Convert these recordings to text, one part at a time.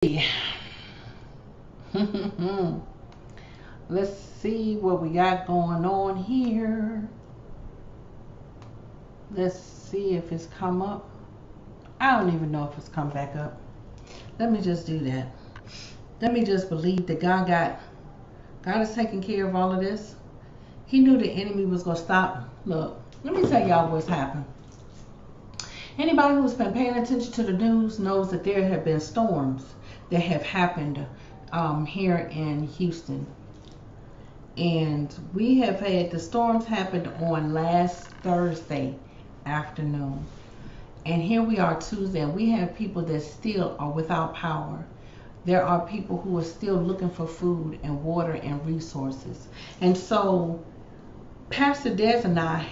Let's see what we got going on here. Let's see if it's come up. I don't even know if it's come back up. Let me just do that. Let me just believe that God is taking care of all of this. He knew the enemy was going to stop. Look, let me tell y'all what's happened. Anybody who's been paying attention to the news knows that there have been storms that have happened here in Houston. And we have had the storms happened on last Thursday afternoon. And here we are Tuesday, and we have people that still are without power. There are people who are still looking for food and water and resources. And so Pastor Des and I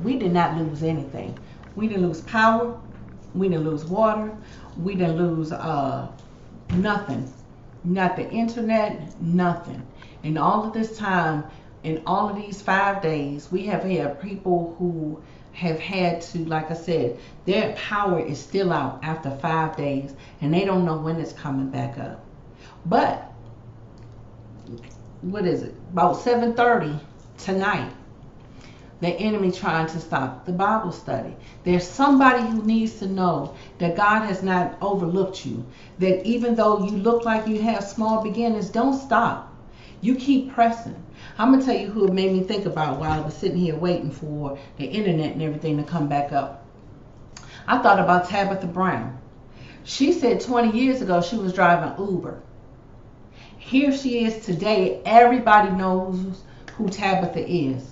we did not lose anything. We didn't lose power. We didn't lose water. We didn't lose nothing. Not the internet, nothing. In all of this time, in all of these 5 days, we have had people who have had to, like I said, their power is still out after 5 days, and they don't know when it's coming back up. But what is it? About 7:30 tonight, the enemy trying to stop the Bible study. There's somebody who needs to know that God has not overlooked you. That even though you look like you have small beginnings, don't stop. You keep pressing. I'm going to tell you who it made me think about while I was sitting here waiting for the internet and everything to come back up. I thought about Tabitha Brown. She said 20 years ago she was driving Uber. Here she is today. Everybody knows who Tabitha is.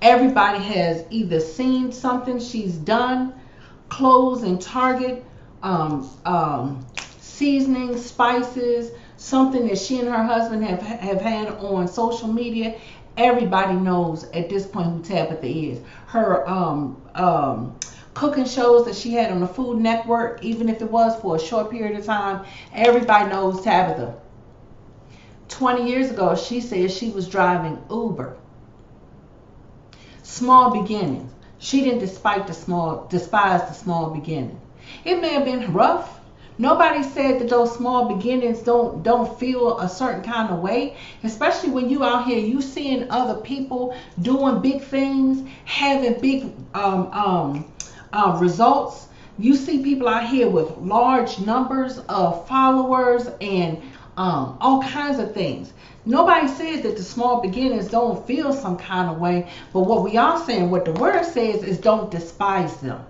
Everybody has either seen something she's done, clothes in Target, seasoning, spices, something that she and her husband have had on social media. Everybody knows at this point who Tabitha is. Her cooking shows that she had on the Food Network, even if it was for a short period of time, everybody knows Tabitha. 20 years ago, she said she was driving Uber. Small beginnings. She didn't despise the small beginning. It may have been rough. Nobody said that those small beginnings don't feel a certain kind of way, especially when you out here, you seeing other people doing big things, having big results. You see people out here with large numbers of followers and all kinds of things. Nobody says that the small beginnings don't feel some kind of way, but what we are saying, what the word says, is don't despise them.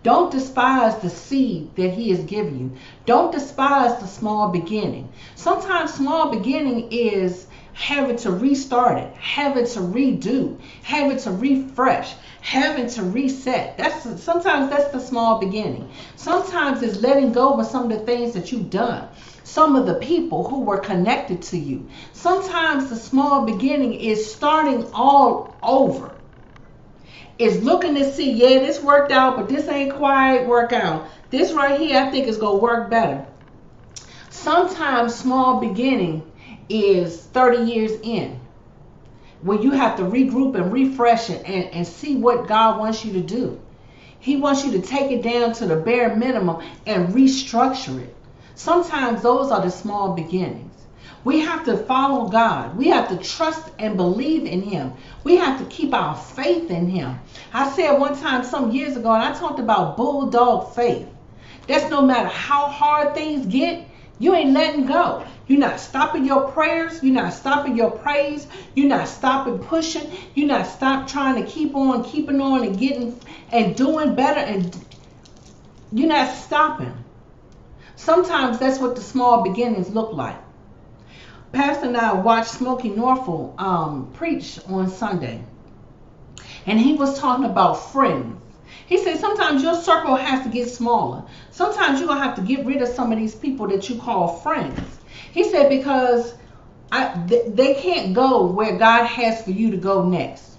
Don't despise the seed that he has given you. Don't despise the small beginning. Sometimes small beginning is having to restart it, having to redo, having to refresh, having to reset. Sometimes that's the small beginning. Sometimes it's letting go of some of the things that you've done, some of the people who were connected to you. Sometimes the small beginning is starting all over. Is looking to see, yeah, this worked out, but this ain't quite work out. This right here, I think is going to work better. Sometimes small beginning is 30 years in, when you have to regroup and refresh it and see what God wants you to do. He wants you to take it down to the bare minimum and restructure it. Sometimes those are the small beginnings. We have to follow God. We have to trust and believe in him. We have to keep our faith in him. I said one time some years ago, and I talked about bulldog faith. That's no matter how hard things get, you ain't letting go. You're not stopping your prayers. You're not stopping your praise. You're not stopping pushing. You're not stop trying to keep on keeping on and getting and doing better. And you're not stopping. Sometimes that's what the small beginnings look like. Pastor and I watched Smokey Norfolk preach on Sunday. And he was talking about friends. He said sometimes your circle has to get smaller. Sometimes you're going to have to get rid of some of these people that you call friends. He said because they can't go where God has for you to go next.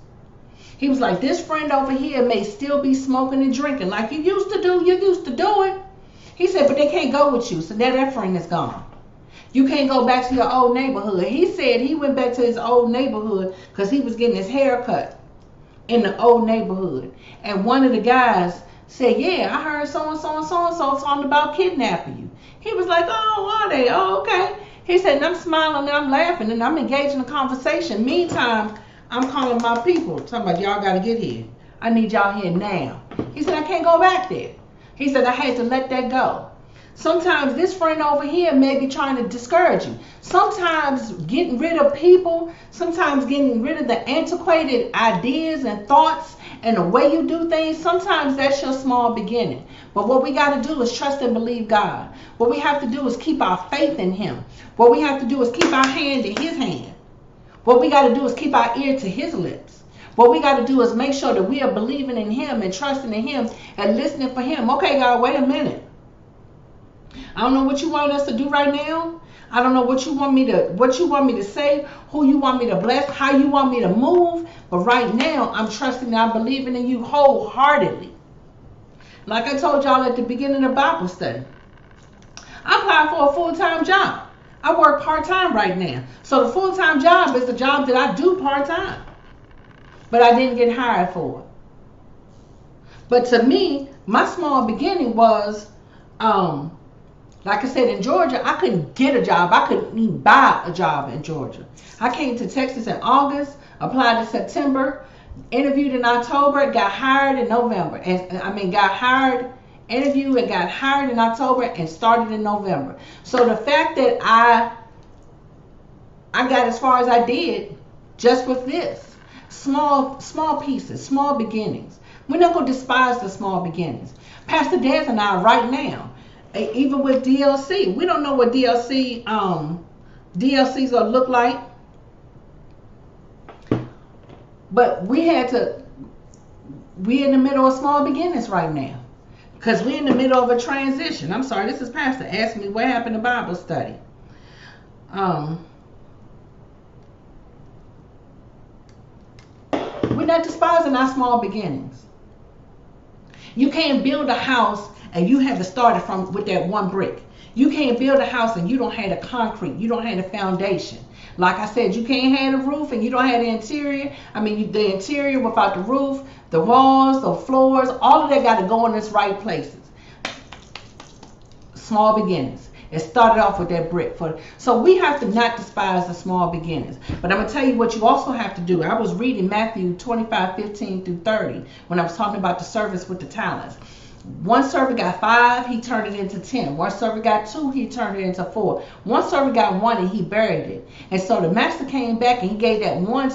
He was like, this friend over here may still be smoking and drinking like you used to do. You used to do it. He said, but they can't go with you. So now that friend is gone. You can't go back to your old neighborhood. He said he went back to his old neighborhood because he was getting his hair cut in the old neighborhood. And one of the guys said, yeah, I heard so-and-so and so-and-so talking about kidnapping you. He was like, oh, are they? Oh, okay. He said, and I'm smiling and I'm laughing and I'm engaged in a conversation. Meantime, I'm calling my people, talking about y'all got to get here. I need y'all here now. He said, I can't go back there. He said, I had to let that go. Sometimes this friend over here may be trying to discourage you. Sometimes getting rid of people, sometimes getting rid of the antiquated ideas and thoughts and the way you do things, sometimes that's your small beginning. But what we got to do is trust and believe God. What we have to do is keep our faith in him. What we have to do is keep our hand in his hand. What we got to do is keep our ear to his lips. What we got to do is make sure that we are believing in him and trusting in him and listening for him. Okay, God, wait a minute. I don't know what you want us to do right now. I don't know what you want me to say, who you want me to bless, how you want me to move. But right now, I'm trusting and I'm believing in you wholeheartedly. Like I told y'all at the beginning of Bible study, I applied for a full-time job. I work part-time right now. So the full-time job is the job that I do part-time. But I didn't get hired for it. But to me, my small beginning was, like I said, in Georgia, I couldn't get a job. I couldn't even buy a job in Georgia. I came to Texas in August, applied in September, interviewed in October, got hired in November. Interviewed and got hired in October and started in November. So the fact that I got as far as I did just with this, small pieces, small beginnings. We're not going to despise the small beginnings. Pastor Des and I right now, even with DLC, we don't know what DLC's gonna look like, but we're in the middle of small beginnings right now because we're in the middle of a transition. I'm sorry, this is Pastor asking me what happened to Bible study. We're not despising our small beginnings. You can't build a house and you have to start it with that one brick. You can't build a house and you don't have the concrete. You don't have the foundation. Like I said, you can't have the roof and you don't have the interior. The interior without the roof, the walls, the floors, all of that got to go in its right places. Small beginnings. It started off with that brick. So we have to not despise the small beginnings. But I'm going to tell you what you also have to do. I was reading Matthew 25:15-30 when I was talking about the servants with the talents. One servant got 5, he turned it into 10. One servant got 2, he turned it into 4. One servant got 1 and he buried it. And so the master came back and he gave that one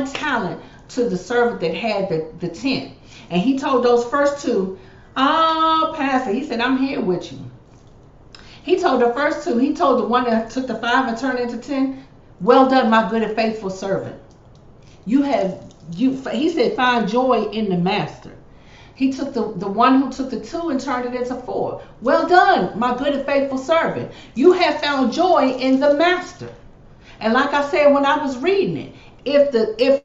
talent to the servant that had the 10. And he told those first 2, Pastor, he said, I'm here with you. He told the first 2, he told the one that took the 5 and turned it into 10, well done, my good and faithful servant. He said, find joy in the master. He took the one who took the 2 and turned it into 4. Well done, my good and faithful servant. You have found joy in the master. And like I said when I was reading it, if